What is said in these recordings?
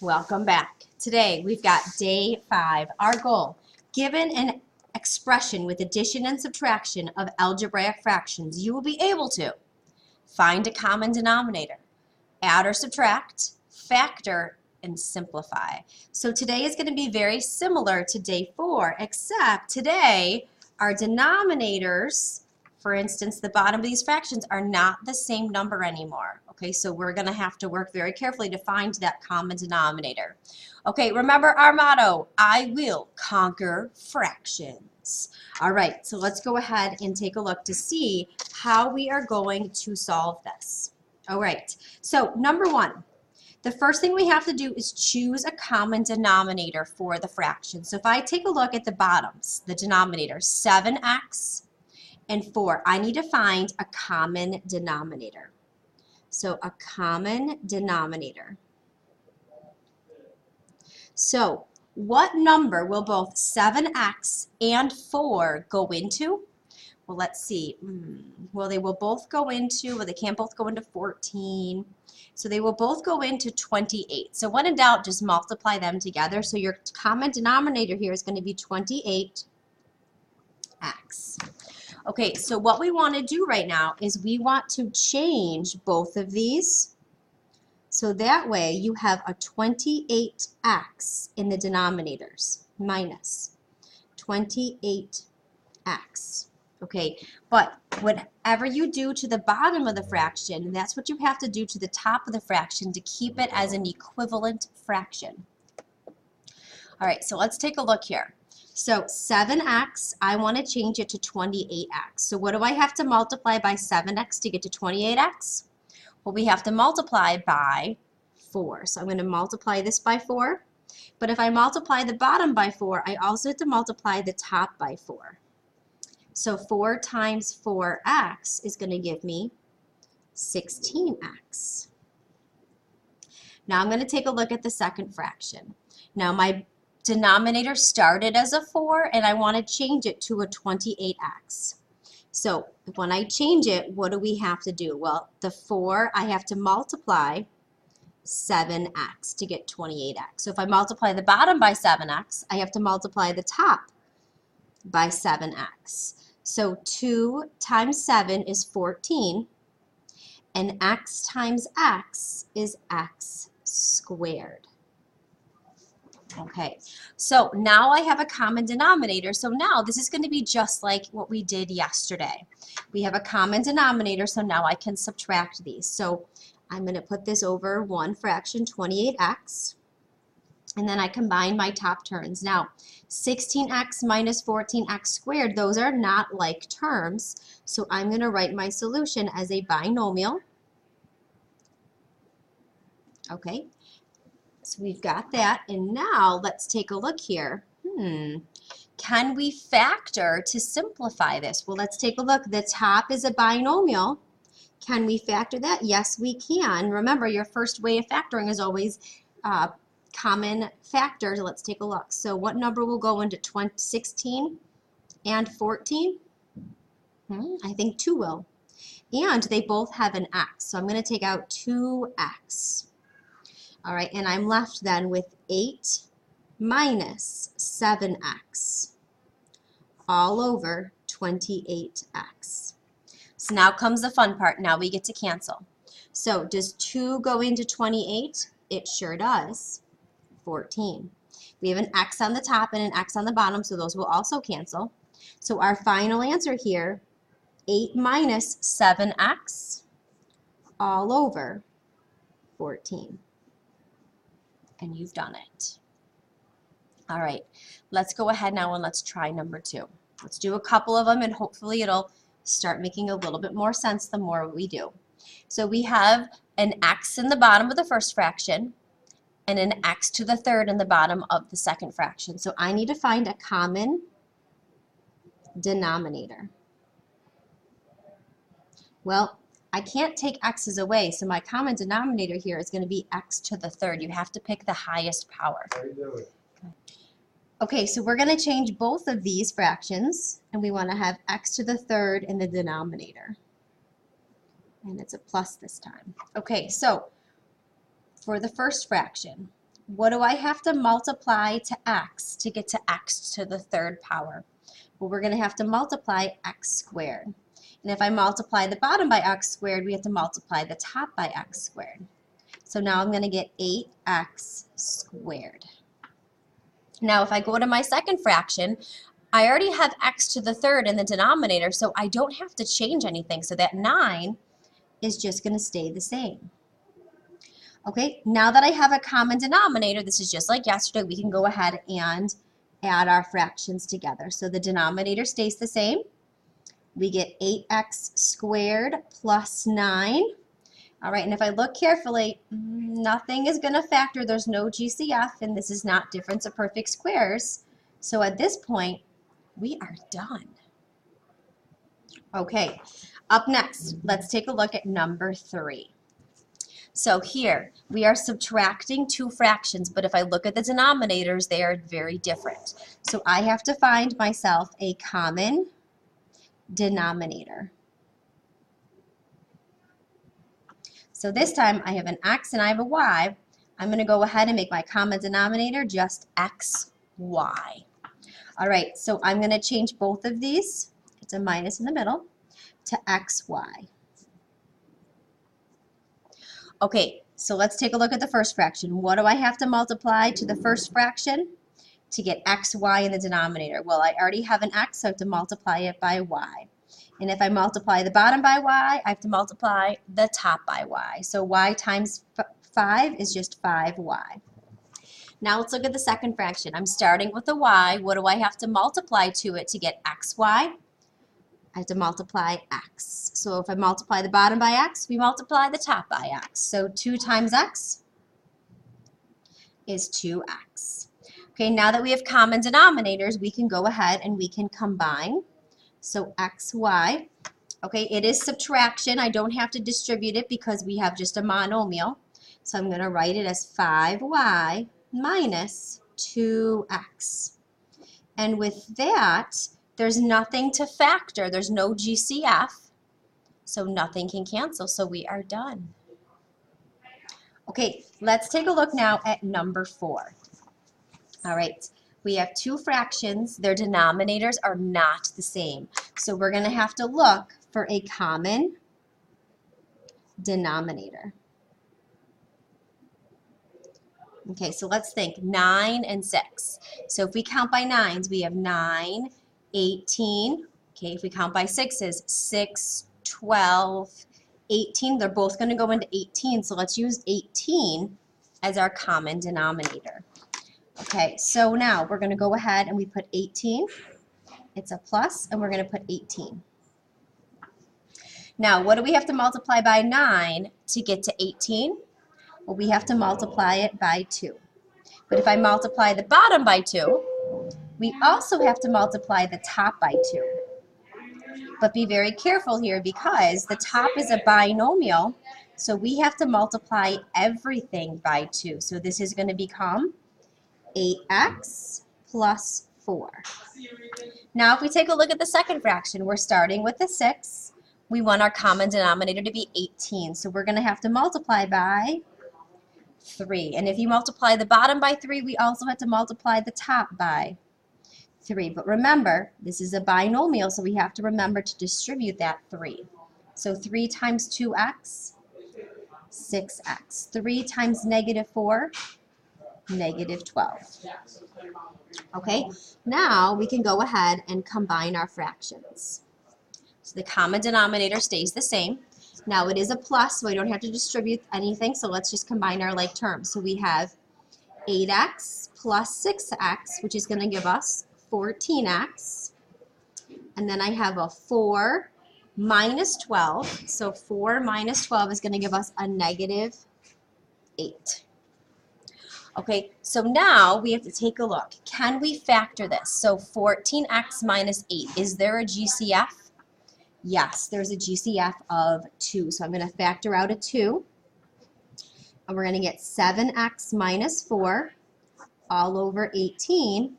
Welcome back. Today we've got day 5. Our goal, given an expression with addition and subtraction of algebraic fractions, you will be able to find a common denominator, add or subtract, factor, and simplify. So today is going to be very similar to day 4, except today our denominators, for instance, the bottom of these fractions, are not the same number anymore. Okay, so we're going to have to work very carefully to find that common denominator. Okay, remember our motto, I will conquer fractions. All right, so let's go ahead and take a look to see how we are going to solve this. All right, so number 1, the first thing we have to do is choose a common denominator for the fraction. So if I take a look at the bottoms, the denominator, 7x and 4, I need to find a common denominator. So a common denominator. So what number will both 7x and 4 go into? Well, let's see. Well, they will both go into, well, they can't both go into 14. So they will both go into 28. So when in doubt, just multiply them together. So your common denominator here is going to be 28x. Okay, so what we want to do right now is we want to change both of these. So that way you have a 28x in the denominators minus 28x. Okay, but whatever you do to the bottom of the fraction, that's what you have to do to the top of the fraction to keep it as an equivalent fraction. All right, so let's take a look here. So 7x, I want to change it to 28x. So what do I have to multiply by 7x to get to 28x? Well, we have to multiply by 4. So I'm going to multiply this by 4. But if I multiply the bottom by 4, I also have to multiply the top by 4. So 4 times 4x is going to give me 16x. Now I'm going to take a look at the second fraction. Now my denominator started as a 4 and I want to change it to a 28x. So when I change it, what do we have to do? Well, the 4, I have to multiply 7x to get 28x. So if I multiply the bottom by 7x, I have to multiply the top by 7x. So 2 times 7 is 14, and x times x is x squared. Okay, so now I have a common denominator. So now this is going to be just like what we did yesterday. We have a common denominator, so now I can subtract these. So I'm going to put this over one fraction, 28x, and then I combine my top terms. Now, 16x minus 14x squared, those are not like terms, so I'm going to write my solution as a binomial. Okay. So we've got that, and now let's take a look here. Can we factor to simplify this? Well, let's take a look. The top is a binomial. Can we factor that? Yes, we can. Remember, your first way of factoring is always common factors. Let's take a look. So what number will go into 16 and 14? I think 2 will. And they both have an x, so I'm going to take out 2x. All right, and I'm left then with 8 minus 7x all over 28x. So now comes the fun part. Now we get to cancel. So does 2 go into 28? It sure does. 14. We have an x on the top and an x on the bottom, so those will also cancel. So our final answer here, 8 minus 7x all over 14. And you've done it. All right, let's go ahead now and let's try number 2. Let's do a couple of them and hopefully it'll start making a little bit more sense the more we do. So we have an x in the bottom of the first fraction and an x to the third in the bottom of the second fraction. So I need to find a common denominator. Well, I can't take x's away, so my common denominator here is going to be x to the third. You have to pick the highest power. How you doing? Okay, so we're going to change both of these fractions, and we want to have x to the third in the denominator. And it's a plus this time. Okay, so for the first fraction, what do I have to multiply to x to get to x to the third power? Well, we're going to have to multiply x squared. And if I multiply the bottom by x squared, we have to multiply the top by x squared. So now I'm going to get 8x squared. Now if I go to my second fraction, I already have x to the third in the denominator, so I don't have to change anything. So that 9 is just going to stay the same. Okay, now that I have a common denominator, this is just like yesterday, we can go ahead and add our fractions together. So the denominator stays the same. We get 8x squared plus 9. All right, and if I look carefully, nothing is going to factor. There's no GCF, and this is not difference of perfect squares. So at this point, we are done. Okay, up next, let's take a look at number 3. So here, we are subtracting two fractions, but if I look at the denominators, they are very different. So I have to find myself a common denominator. So this time I have an x and I have a y. I'm going to go ahead and make my common denominator just xy. All right, so I'm going to change both of these, it's a minus in the middle, to xy. Okay, so let's take a look at the first fraction. What do I have to multiply to the first fraction to get xy in the denominator? Well, I already have an x, so I have to multiply it by y. And if I multiply the bottom by y, I have to multiply the top by y. So y times 5 is just 5y. Now let's look at the second fraction. I'm starting with a y. What do I have to multiply to it to get xy? I have to multiply x. So if I multiply the bottom by x, we multiply the top by x. So 2 times x is 2x. Okay, now that we have common denominators, we can go ahead and we can combine. So xy, okay, it is subtraction. I don't have to distribute it because we have just a monomial. So I'm going to write it as 5y minus 2x. And with that, there's nothing to factor. There's no GCF, so nothing can cancel. So we are done. Okay, let's take a look now at number 4. All right, we have two fractions. Their denominators are not the same. So we're going to have to look for a common denominator. Okay, so let's think 9 and 6. So if we count by 9s, we have 9, 18. Okay, if we count by 6s, 6, 12, 18. They're both going to go into 18, so let's use 18 as our common denominator. Okay, so now we're going to go ahead and we put 18. It's a plus, and we're going to put 18. Now, what do we have to multiply by 9 to get to 18? Well, we have to multiply it by 2. But if I multiply the bottom by 2, we also have to multiply the top by 2. But be very careful here because the top is a binomial, so we have to multiply everything by 2. So this is going to become 8x plus 4. Now if we take a look at the second fraction, we're starting with a 6. We want our common denominator to be 18, so we're going to have to multiply by 3. And if you multiply the bottom by 3, we also have to multiply the top by 3. But remember, this is a binomial, so we have to remember to distribute that 3. So 3 times 2x, 6x. 3 times negative 4, negative 12. Okay, now we can go ahead and combine our fractions. So the common denominator stays the same. Now it is a plus, so I don't have to distribute anything, so let's just combine our like terms. So we have 8x plus 6x, which is going to give us 14x. And then I have a 4 minus 12. So 4 minus 12 is going to give us a negative 8. Okay, so now we have to take a look. Can we factor this? So 14x minus 8, is there a GCF? Yes, there's a GCF of 2. So I'm going to factor out a 2. And we're going to get 7x minus 4 all over 18.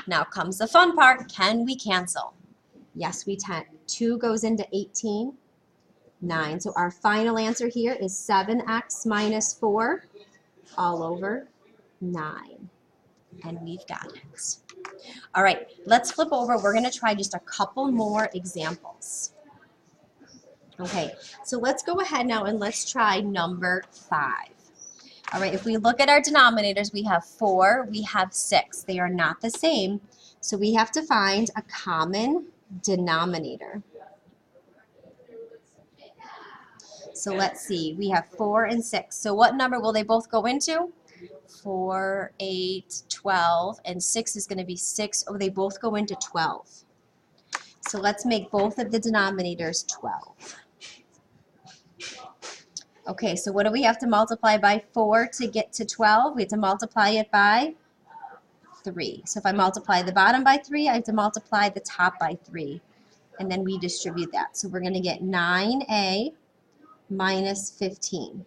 Now comes the fun part. Can we cancel? Yes, we can. 2 goes into 18, 9. So our final answer here is 7x minus 4 all over 9. And we've got it. All right, let's flip over. We're going to try just a couple more examples. Okay, so let's go ahead now and let's try number 5. All right, if we look at our denominators, we have 4, we have 6. They are not the same, so we have to find a common denominator. So let's see, we have 4 and 6. So what number will they both go into? 4, 8, 12, and 6 is going to be 6. Oh, they both go into 12. So let's make both of the denominators 12. Okay, so what do we have to multiply by 4 to get to 12? We have to multiply it by 3. So if I multiply the bottom by 3, I have to multiply the top by 3. And then we distribute that. So we're going to get 9a minus 15.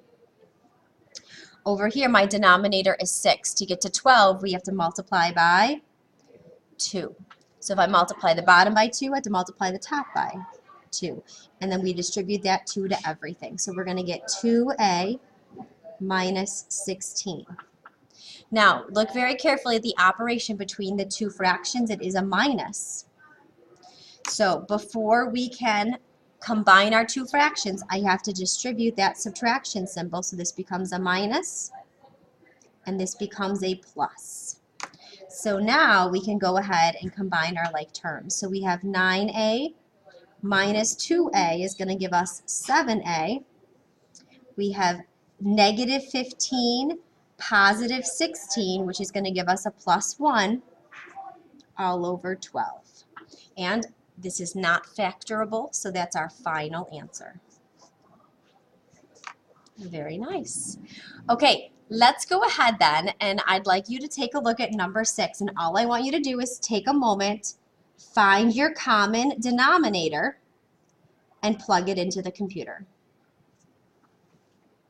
Over here, my denominator is 6. To get to 12, we have to multiply by 2. So if I multiply the bottom by 2, I have to multiply the top by 2. And then we distribute that 2 to everything. So we're going to get 2a minus 16. Now, look very carefully at the operation between the two fractions. It is a minus. So before we can combine our two fractions, I have to distribute that subtraction symbol. So this becomes a minus, and this becomes a plus. So now we can go ahead and combine our like terms. So we have 9a minus 2a is going to give us 7a. We have negative 15, positive 16, which is going to give us a plus 1 all over 12. And this is not factorable, so that's our final answer. Very nice. Okay, let's go ahead then, and I'd like you to take a look at number 6, and all I want you to do is take a moment, find your common denominator, and plug it into the computer.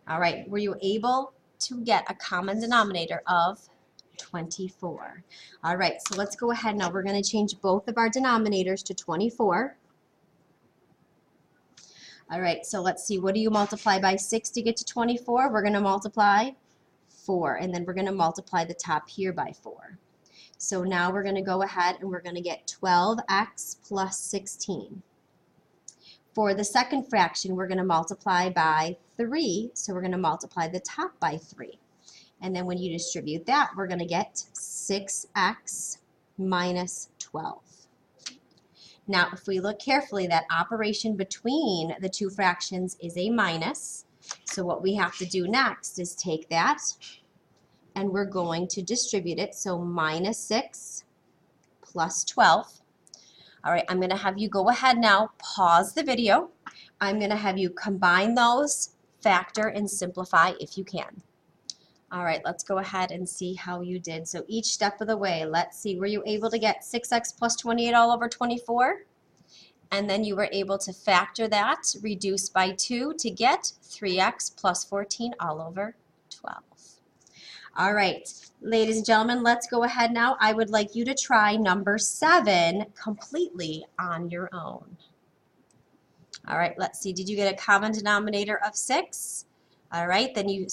All right, were you able to get a common denominator of 24? All right, so let's go ahead now. We're going to change both of our denominators to 24. All right, so let's see. What do you multiply by 6 to get to 24? We're going to multiply 4, and then we're going to multiply the top here by 4. So now we're going to go ahead and we're going to get 12x plus 16. For the second fraction, we're going to multiply by 3, so we're going to multiply the top by 3. And then when you distribute that, we're going to get 6x minus 12. Now, if we look carefully, that operation between the two fractions is a minus. So what we have to do next is take that, and we're going to distribute it. So minus 6 plus 12. All right, I'm going to have you go ahead now, pause the video. I'm going to have you combine those, factor, and simplify if you can. All right, let's go ahead and see how you did. So each step of the way, let's see, were you able to get 6x plus 28 all over 24? And then you were able to factor that, reduce by 2 to get 3x plus 14 all over 12. All right, ladies and gentlemen, let's go ahead now. I would like you to try number 7 completely on your own. All right, let's see. Did you get a common denominator of 6? All right, then you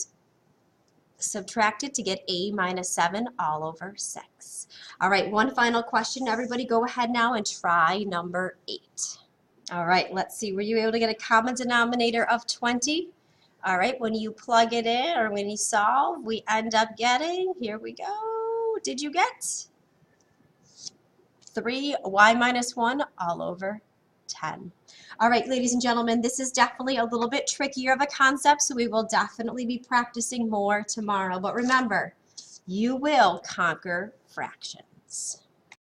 subtracted to get a minus 7 all over 6. All right, one final question. Everybody go ahead now and try number 8. All right, let's see. Were you able to get a common denominator of 20? All right, when you plug it in or when you solve, we end up getting, here we go. Did you get 3y minus 1 all over 10? All right, ladies and gentlemen, this is definitely a little bit trickier of a concept, so we will definitely be practicing more tomorrow. But remember, you will conquer fractions.